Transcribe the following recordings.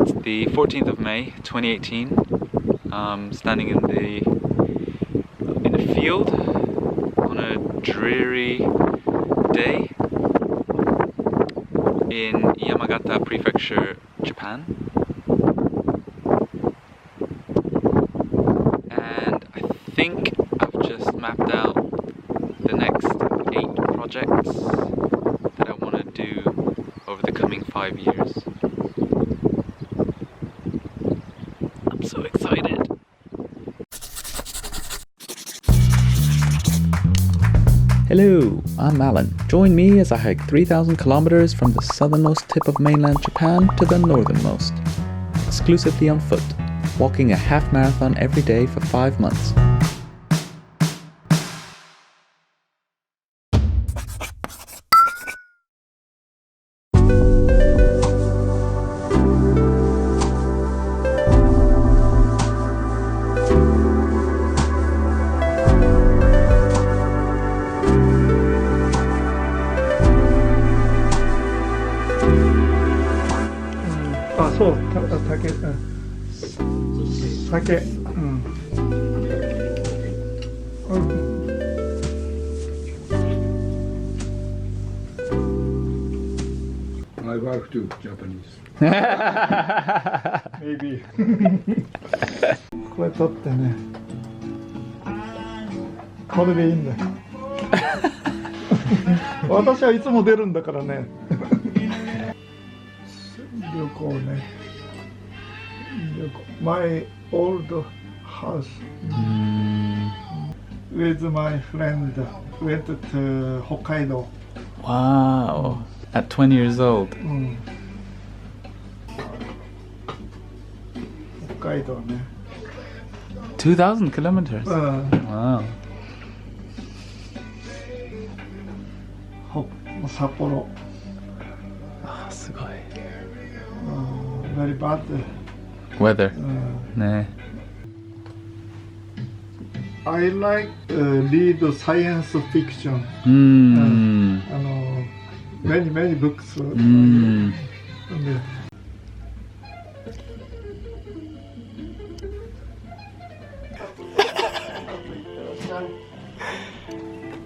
It's the 14th of May 2018. Standing in a field on a dreary day in Yamagata Prefecture, Japan. And I think I've just mapped out the next 8 projects that I want to do over the coming 5 years. I'm so excited! Hello, I'm Alan. Join me as I hike 3,000 kilometers from the southernmost tip of mainland Japan to the northernmost, exclusively on foot, walking a half marathon every day for 5 months. My wife too, Japanese. Maybe. これ撮ってね。これでいいんだよ。私はいつも出るんだからね。旅行ね。My old house with my friend went to Hokkaido. Wow, at 20 years old. 北海道ね。2,000 kilometers? Wow. 札幌。すごい。Very bad. Weather. 네. I like read science fiction. Many books.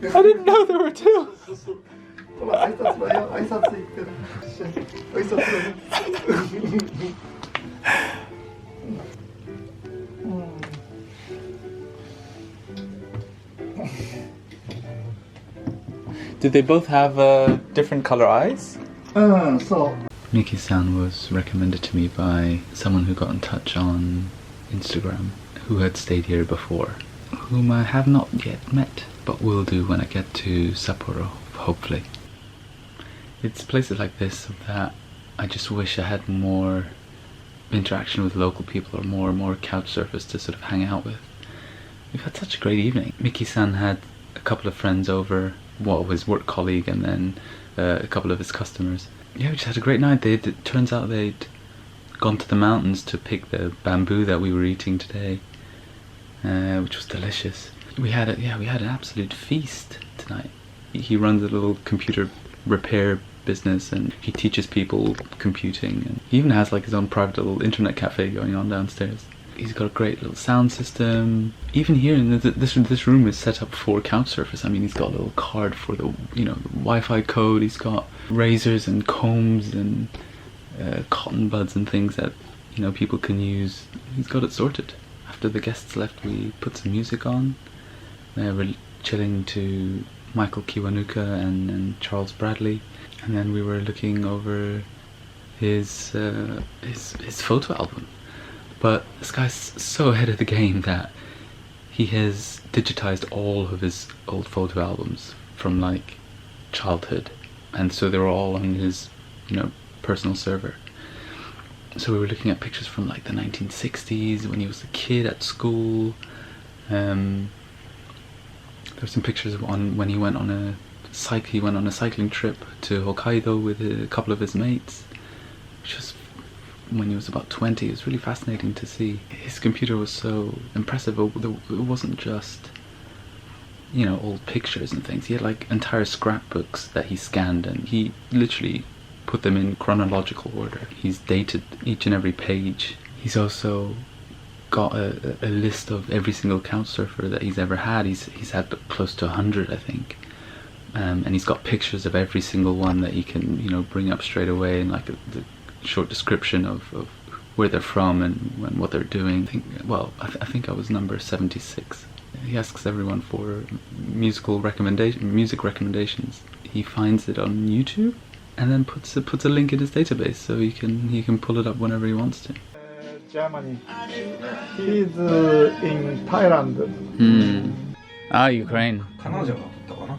I didn't know there were two. ほら、挨拶だよ、挨拶行ってる。挨拶だよ。Did they both have different color eyes? So. Miki-san was recommended to me by someone who got in touch on Instagram, who had stayed here before, whom I have not yet met, but will do when I get to Sapporo, hopefully. It's places like this that I just wish I had more interaction with local people, or more couch surface to sort of hang out with. We've had such a great evening. Miki-san had a couple of friends over, well, his work colleague, and then a couple of his customers. Yeah, we just had a great night. It turns out they'd gone to the mountains to pick the bamboo that we were eating today, which was delicious. We had an absolute feast tonight. He runs a little computer repair business, and he teaches people computing, and he even has like his own private little internet cafe going on downstairs. He's got a great little sound system. Even here in this room is set up for couch surface. I mean, he's got a little card for the Wi-Fi code. He's got razors and combs and cotton buds and things that people can use. He's got it sorted. After the guests left, we put some music on. We're chilling to Michael Kiwanuka and Charles Bradley, and then we were looking over his photo album. But this guy's so ahead of the game that he has digitized all of his old photo albums from like childhood, and so they were all on his personal server. So we were looking at pictures from like the 1960s when he was a kid at school. There were some pictures when he went on a cycling trip to Hokkaido with a couple of his mates, which was when he was about 20. It was really fascinating to see. His computer was so impressive. It wasn't just old pictures and things. He had like entire scrapbooks that he scanned, and he literally put them in chronological order. He's dated each and every page. He's also got a list of every single couch surfer that he's ever had. He's had close to 100, I think. And he's got pictures of every single one that he can, you know, bring up straight away, and like the short description of where they're from and what they're doing. I think I was number 76. He asks everyone for music recommendations. He finds it on YouTube and then puts a link in his database so he can pull it up whenever he wants to. Germany. He's in Thailand. Ah, Ukraine. 彼女だったかな。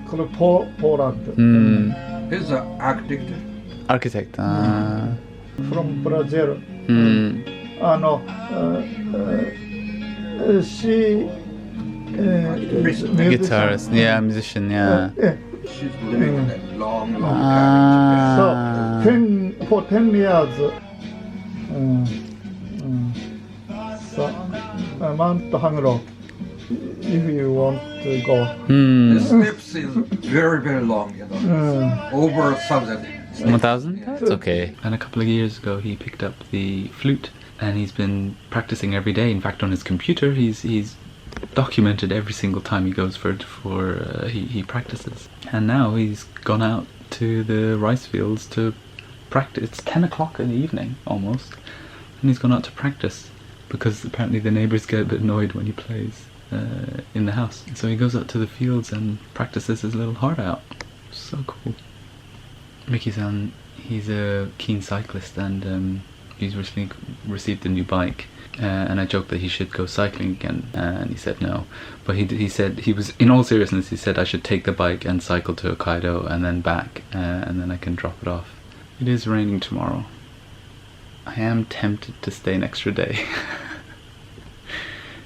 これポーランド。He's an architect. Architect. From Brazil. She is Guitarist. Yeah, musician. Yeah. She's living a long time in Japan. So for 10 years. So Mount Hangro, if you want to go. The steps is very, very long, you know. Over 1,000. 1,000? That's okay. And a couple of years ago he picked up the flute and he's been practicing every day. In fact, on his computer he's documented every single time he goes he practices. And now he's gone out to the rice fields to practice. It's 10 o'clock in the evening almost, and he's gone out to practice because apparently the neighbours get a bit annoyed when he plays in the house. So he goes out to the fields and practices his little heart out. So cool. Miki-san, he's a keen cyclist, and he's recently received a new bike, and I joked that he should go cycling again, and he said no. But he said, he was, in all seriousness, he said I should take the bike and cycle to Hokkaido and then back, and then I can drop it off. It is raining tomorrow. I am tempted to stay an extra day.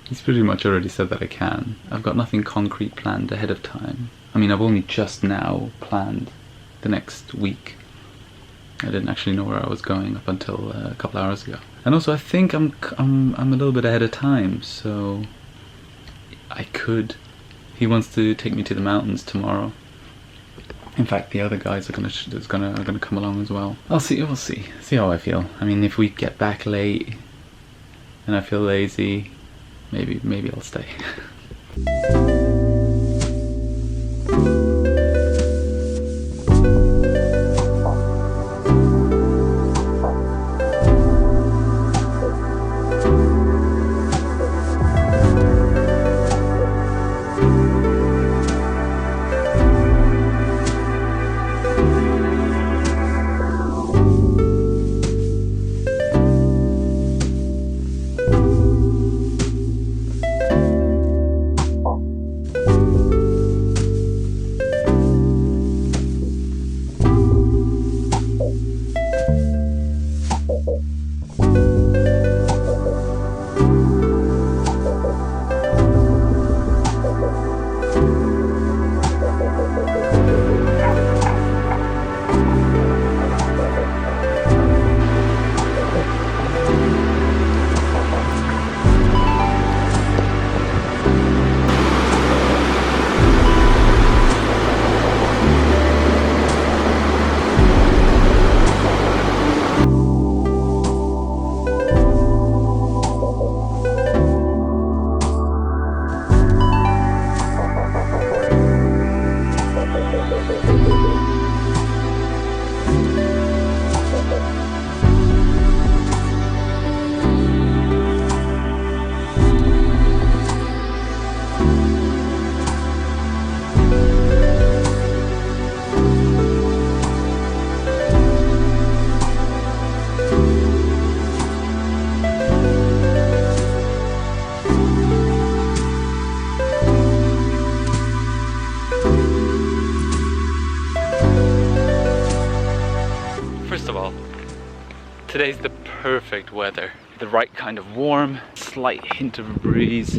He's pretty much already said that I can. I've got nothing concrete planned ahead of time. I mean, I've only just now planned the next week. I didn't actually know where I was going up until a couple hours ago. And also, I think I'm a little bit ahead of time, so I could. He wants to take me to the mountains tomorrow. In fact, the other guys are gonna come along as well. We'll see how I feel. I mean, if we get back late and I feel lazy, maybe I'll stay. Today's the perfect weather. The right kind of warm, slight hint of a breeze.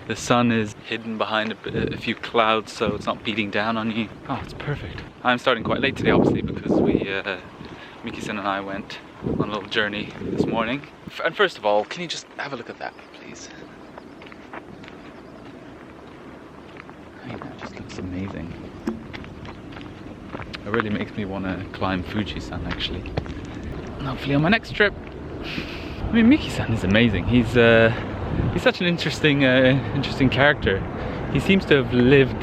The sun is hidden behind a few clouds, so it's not beating down on you. Oh, it's perfect. I'm starting quite late today, obviously, because Miki-san and I went on a little journey this morning. And first of all, can you just have a look at that, please? I mean, that just looks amazing. It really makes me want to climb Fuji-san actually. And hopefully on my next trip. I mean, Miki-san is amazing. He's such an interesting character. He seems to have lived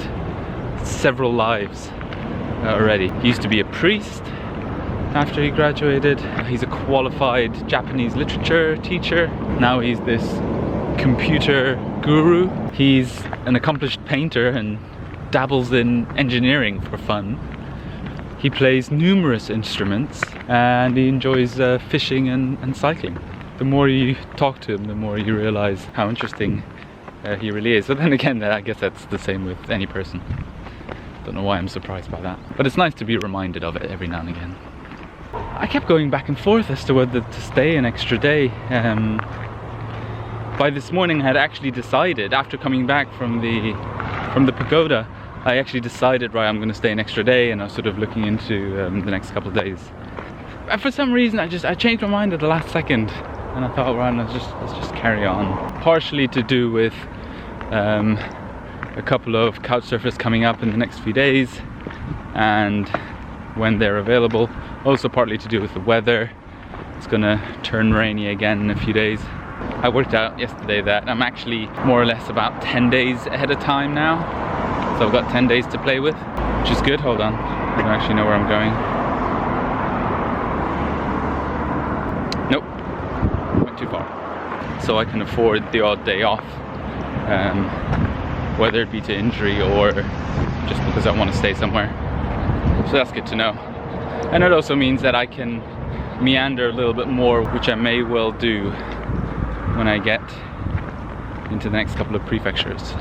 several lives already. He used to be a priest after he graduated. He's a qualified Japanese literature teacher. Now he's this computer guru. He's an accomplished painter and dabbles in engineering for fun. He plays numerous instruments and he enjoys fishing and cycling. The more you talk to him, the more you realize how interesting he really is. But then again, I guess that's the same with any person. Don't know why I'm surprised by that. But it's nice to be reminded of it every now and again. I kept going back and forth as to whether to stay an extra day. By this morning I had actually decided, after coming back from the pagoda, I actually decided, right, I'm going to stay an extra day, and I was sort of looking into the next couple of days. And for some reason I changed my mind at the last second, and I thought, right, let's just carry on. Partially to do with a couple of couch surfers coming up in the next few days, and when they're available. Also partly to do with the weather. It's gonna turn rainy again in a few days. I worked out yesterday that I'm actually more or less about 10 days ahead of time now. So I've got 10 days to play with, which is good. Hold on, I don't actually know where I'm going. Nope, went too far. So I can afford the odd day off, whether it be to injury or just because I want to stay somewhere. So that's good to know. And it also means that I can meander a little bit more, which I may well do when I get into the next couple of prefectures.